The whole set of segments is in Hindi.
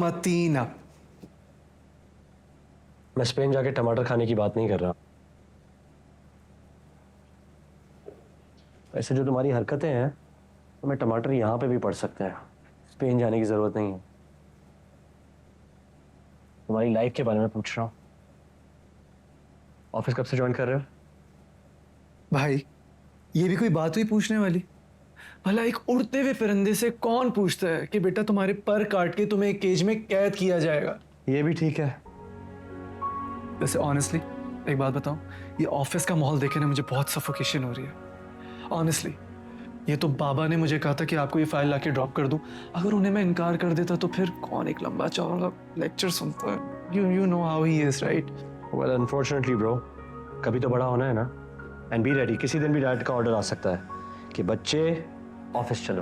मातीना। मैं स्पेन जाके टमाटर खाने की बात नहीं कर रहा। ऐसे जो तुम्हारी हरकतें हैं तो मैं टमाटर यहाँ पे भी पड़ सकते हैं, स्पेन जाने की जरूरत नहीं है। तुम्हारी लाइफ के बारे में पूछ रहा हूँ। ऑफिस कब से ज्वाइन कर रहे हो? भाई ये भी कोई बात हुई पूछने वाली? भला एक उड़ते हुए परिंदे से कौन पूछता है कि बेटा तुम्हारे पर काट के तुम्हें एक केज में कैद किया जाएगा? ये भी ठीक है। वैसे ऑनेस्टली एक बात बताऊं, ये ऑफिस का माहौल देखे ना मुझे बहुत सफोकेशन हो रही है ऑनेस्टली। ये तो बाबा ने मुझे कहा था कि आपको ये फाइल लाके ड्रॉप कर दूं। अगर उन्हें मैं इनकार कर देता तो फिर कौन एक लंबा चौड़ा लेक्चर सुनता है? You know how he is, right? Well unfortunately bro, कभी तो बड़ा होना है ना। एंड बी रेडी, किसी दिन भी डैड का ऑर्डर आ सकता है कि बच्चे ऑफिस चलो।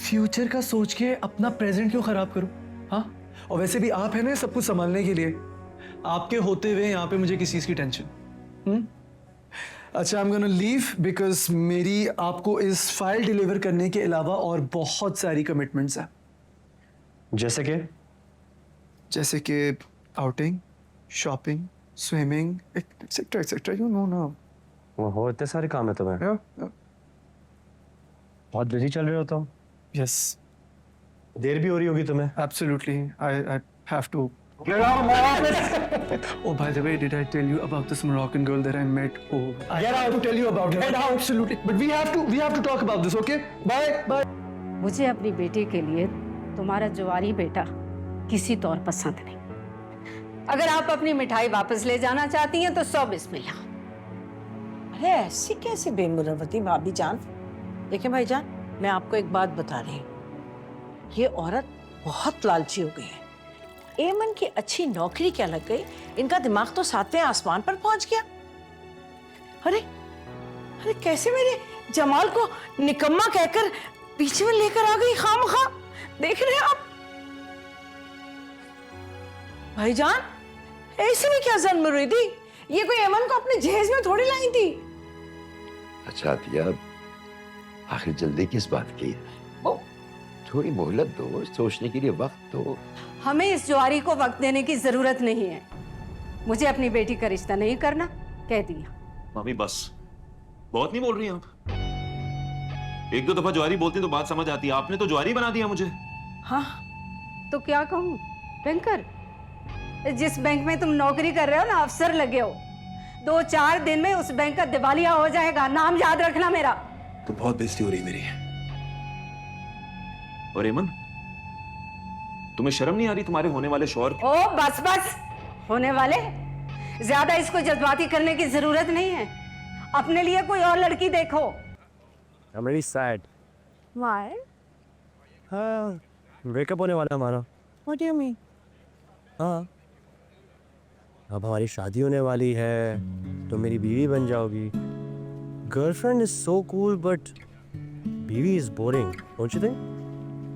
फ्यूचर का सोच के अपना प्रेजेंट क्यों खराब करूं? हाँ, और वैसे भी आप है ना सब कुछ संभालने के लिए। आपके होते हुए यहाँ पे मुझे किसी चीज की टेंशन। अच्छा, I am gonna leave because मेरी आपको इस फाइल डिलीवर करने के अलावा और बहुत सारी कमिटमेंट्स हैं। जैसे कि outing, shopping, swimming, etcetera etcetera, you know ना। वो इतने सारे काम है तुम्हें? बहुत बिजी चल रहे हो तुम। यस, देर भी हो रही होगी तुम्हें। Absolutely, I have to Get out of my office! Oh, by the way, did I tell you about this Moroccan girl that I met? Oh, I Get have out. to tell you about her. Get out. Absolutely. But we have to talk about this, okay? Bye, bye. मुझे अपनी बेटी के लिए तुम्हारा जवारी बेटा किसी तौर पसंद नहीं। अगर आप अपनी मिठाई वापस ले जाना चाहती हैं तो 100 बिस्मिल्लाह। अरे ऐसी कैसे बेमुरवती भाभी जान? देखिए भाईजान, मैं आपको एक बात बता रही हूँ, ये औरत बहुत लालची हो गई है। एमन की अच्छी नौकरी क्या लग गई, इनका दिमाग तो 7वें आसमान पर पहुंच गया। अरे अरे कैसे मेरे जमाल को निकम्मा कहकर पीछे में लेकर आ गई खामखा। देख रहे हैं आप भाईजान, ऐसे में क्या जन्म रही थी? ये कोई एमन को अपने जहेज में थोड़ी लाई थी। अच्छा दिया, आखिर जल्दी किस बात की? थोड़ी मोहलत दो, सोचने के लिए वक्त दो। हमें इस जुआरी को वक्त देने की जरूरत नहीं है। मुझे अपनी बेटी का रिश्ता नहीं करना, कह दिया। मम्मी बस, बहुत नहीं बोल रही आप। एक दो दफा ज्वारी बोलती तो बात समझ आती है, आपने तो ज्वारी बना दिया मुझे। हाँ तो क्या कहूँ बैंकर, जिस बैंक में तुम नौकरी कर रहे हो ना, अफसर लगे हो, 2-4 दिन में उस बैंक का दिवालिया हो जाएगा, नाम याद रखना मेरा। तो बहुत बेइज्जती हो रही मेरी। और एमन, तुम्हें शर्म नहीं आ रही तुम्हारे होने वाले शौहर? ओ बस बस, होने वाले, ज्यादा इसको जज्बाती करने की जरूरत नहीं है। अपने लिए कोई और लड़की देखो। I'm really sad. Why? हाँ, ब्रेकअप होने वाला हमारा। What do you mean? हाँ, अब हमारी शादी होने वाली है तो मेरी बीवी बन जाओगी। Girlfriend is so cool but बीवी is boring, don't you think?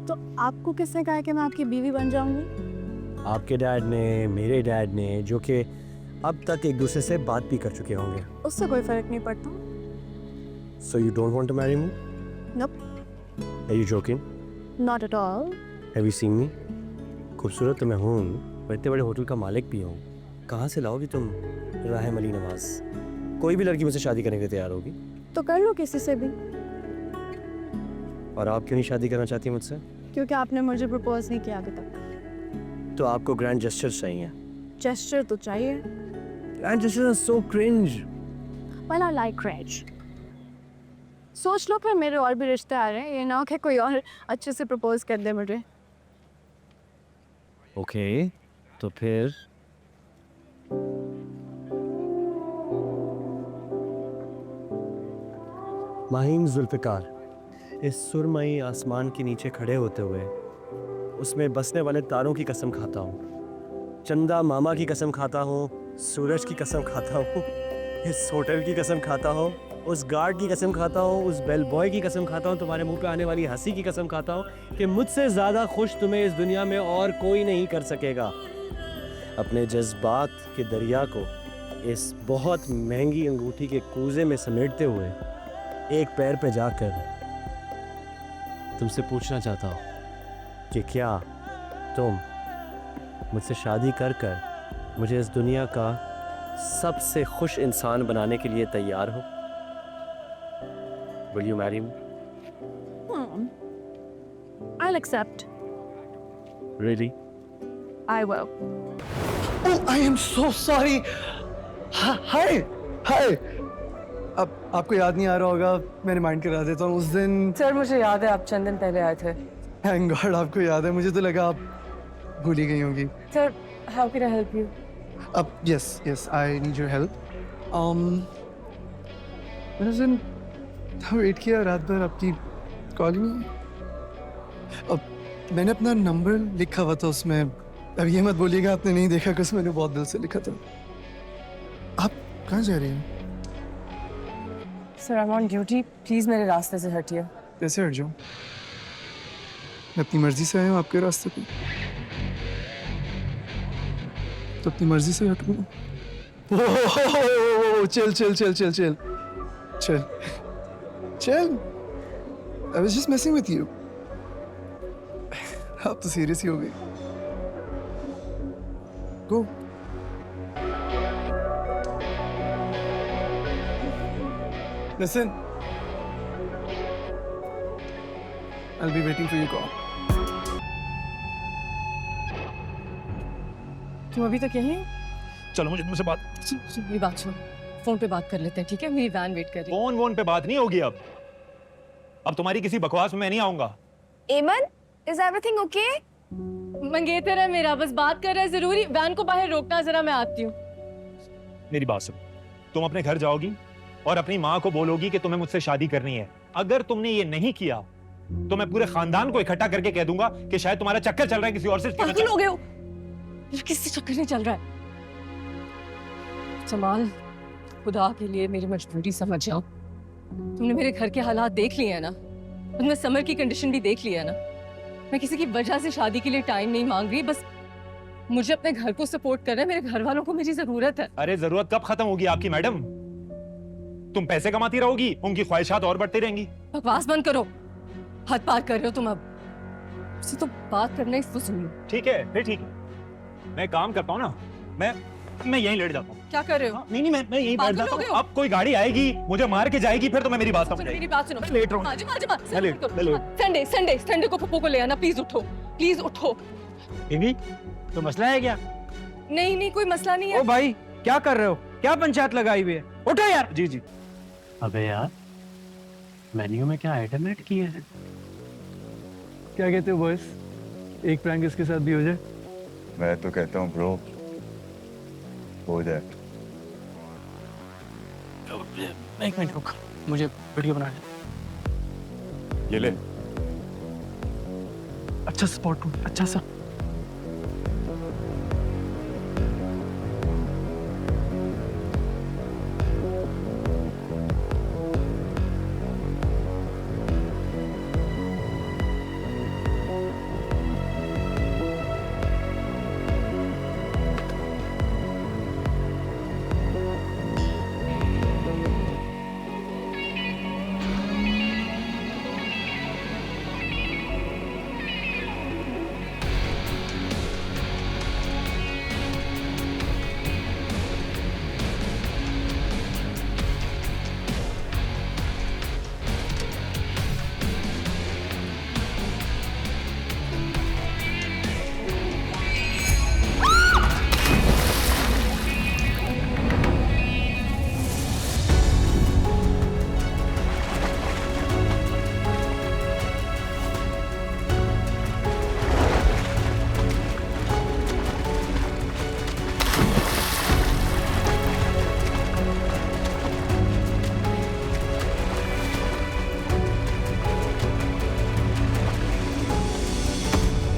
तो आपको किसने कहा कि मैं आपकी बीवी बन जाऊंगी? आपके डैड ने, मेरे डैड ने, जो कि अब तक एक दूसरे से बात भी कर चुके होंगे। उससे कोई फर्क नहीं पड़ता। So you don't want to marry me? Nope, Are you joking? not at all. Have you seen me? खूबसूरत तो मैं हूँ, पर इतने बड़े होटल का मालिक भी हूँ। कहाँ से लाओगी तुम राहम अली नवाज? कोई भी लड़की मुझसे शादी करने के लिए तैयार होगी। तो कर लो किसी से भी। और आप क्यों नहीं शादी करना चाहती मुझसे? क्योंकि आपने मुझे प्रपोज नहीं किया अभी तक। तो आपको ग्रैंड जेस्चर चाहिए। जेस्चर तो चाहिए। Grand gesture are so cringe. Well, I like cringe. सोच लो, फिर मेरे और भी रिश्ते आ रहे हैं, ये ना हो कि कोई और अच्छे से प्रपोज कर दे मुझे। ओके, तो फिर माहिम जुल्फ़िकार, इस सुरमई आसमान के नीचे खड़े होते हुए उसमें बसने वाले तारों की कसम खाता हूँ, चंदा मामा की कसम खाता हूँ, सूरज की कसम खाता हूँ, इस होटल की कसम खाता हूँ, उस गार्ड की कसम खाता हूँ, उस बेल बॉय की कसम खाता हूँ, तुम्हारे मुंह पे आने वाली हंसी की कसम खाता हूँ कि मुझसे ज़्यादा खुश तुम्हें इस दुनिया में और कोई नहीं कर सकेगा। अपने जज्बात के दरिया को इस बहुत महंगी अंगूठी के कूजे में समेटते हुए एक पैर पे जाकर तुमसे पूछना चाहता हूँ कि क्या तुम मुझसे शादी कर कर मुझे इस दुनिया का सबसे खुश इंसान बनाने के लिए तैयार हो? Will you marry me? I'll accept. Really? I will. Oh, I am so sorry. Hi, hi. अब आपको याद नहीं आ रहा होगा, मैं रिमाइंड करा देता हूँ। उस दिन सर मुझे याद है आप चंद दिन पहले आए थे। थैंक गॉड आपको याद है, मुझे तो लगा आप भूल ही गई होंगी। Sir how can I help you? अब yes I need your help. मैंने उस दिन वेट किया रात भर, आपकी कॉल ही नहीं आई। अब मैंने अपना नंबर लिखा हुआ था उसमें। अब ये मत बोलिएगा आपने नहीं देखा, कि मैंने बहुत दिल से लिखा था। आप कहाँ जा रही हैं? Sir I am on duty, please मेरे रास्ते से हटिए। कैसे हट जाऊँ? मैं अपनी मर्जी से आया हूँ आपके रास्ते पे, तो अपनी मर्जी से हटूंगा। Chill chill chill chill chill chill chill. I was just messing with you. आप तो सीरियस ही हो गई। Go. Listen. I'll be waiting for your call. तुम अभी तक यहीं हो? चलो मुझे तुमसे बात। मेरी बात सुनो, फोन पे बात कर लेते हैं, ठीक है? मेरी वैन वेट कर रही है। फोन वोन पे बात नहीं होगी अब तुम्हारी किसी बकवास में मैं नहीं आऊंगा। Eamon, is everything okay? मंगेतर है मेरा, बस बात कर रहा है जरूरी। वैन को बाहर रोकना जरा, मैं आती हूँ। मेरी बात सुनो, तुम अपने घर जाओगी और अपनी माँ को बोलोगी कि तुम्हें मुझसे शादी करनी है। अगर तुमने ये नहीं किया तो मैं पूरे खानदान को इकट्ठा करके कह दूंगा कि शायद तुम्हारा चक्कर चल रहा है किसी और से। पागल हो गए हो? ये किससे चक्कर नहीं चल रहा है? जमाल, खुदा के लिए मेरी मजबूरी समझ जाओ। तुमने मेरे घर के हालात देख लिए हैं ना, तुमने समर की कंडीशन भी देख लिया है ना। मैं किसी की वजह से शादी के लिए टाइम नहीं मांग रही, बस मुझे अपने घर को सपोर्ट करना है। मेरे घर वालों को मेरी जरूरत है। अरे जरूरत कब खत्म होगी आपकी मैडम? तुम पैसे कमाती रहोगी, उनकी ख्वाहिशात और बढ़ती रहेंगी। बकवास बंद करो, हद पार कर रहे हो तुम। अब से तो बात करना ही फजूल है। ठीक है, फिर ठीक है। मैं काम करता हूँ ना, मैं यहीं लेट जाता हूँ। क्या कर रहे हो? नहीं मैं यहीं बैठ पागल जाता हो गए हूँ। हो? अब कोई गाड़ी आएगी, मुझे मार के जाएगी, फिर तो मैं मेरी बात समझ मेरी आएगी। बात सुनो, मैं लेट रहा हूँ। संडे संडे संडे को पप्पू को ले आना, प्लीज उठो, प्लीज उठो। बीवी, तो मसला है क्या? नहीं नहीं कोई मसला नहीं है। ओ भाई, क्या कर रहे हो? क्या पंचायत लगाई हुई है? उठो यार। जी। अबे यार, मेन्यू में क्या आइटम ऐड किए हैं? क्या कहते हो बॉयस? एक प्रैंक इसके साथ भी हो जाए। मैं तो कहता हूँ ब्रो, हो जाए। एक मिनट रुक, मुझे वीडियो बना ले। ये ले। अच्छा स्पॉट अच्छा सा।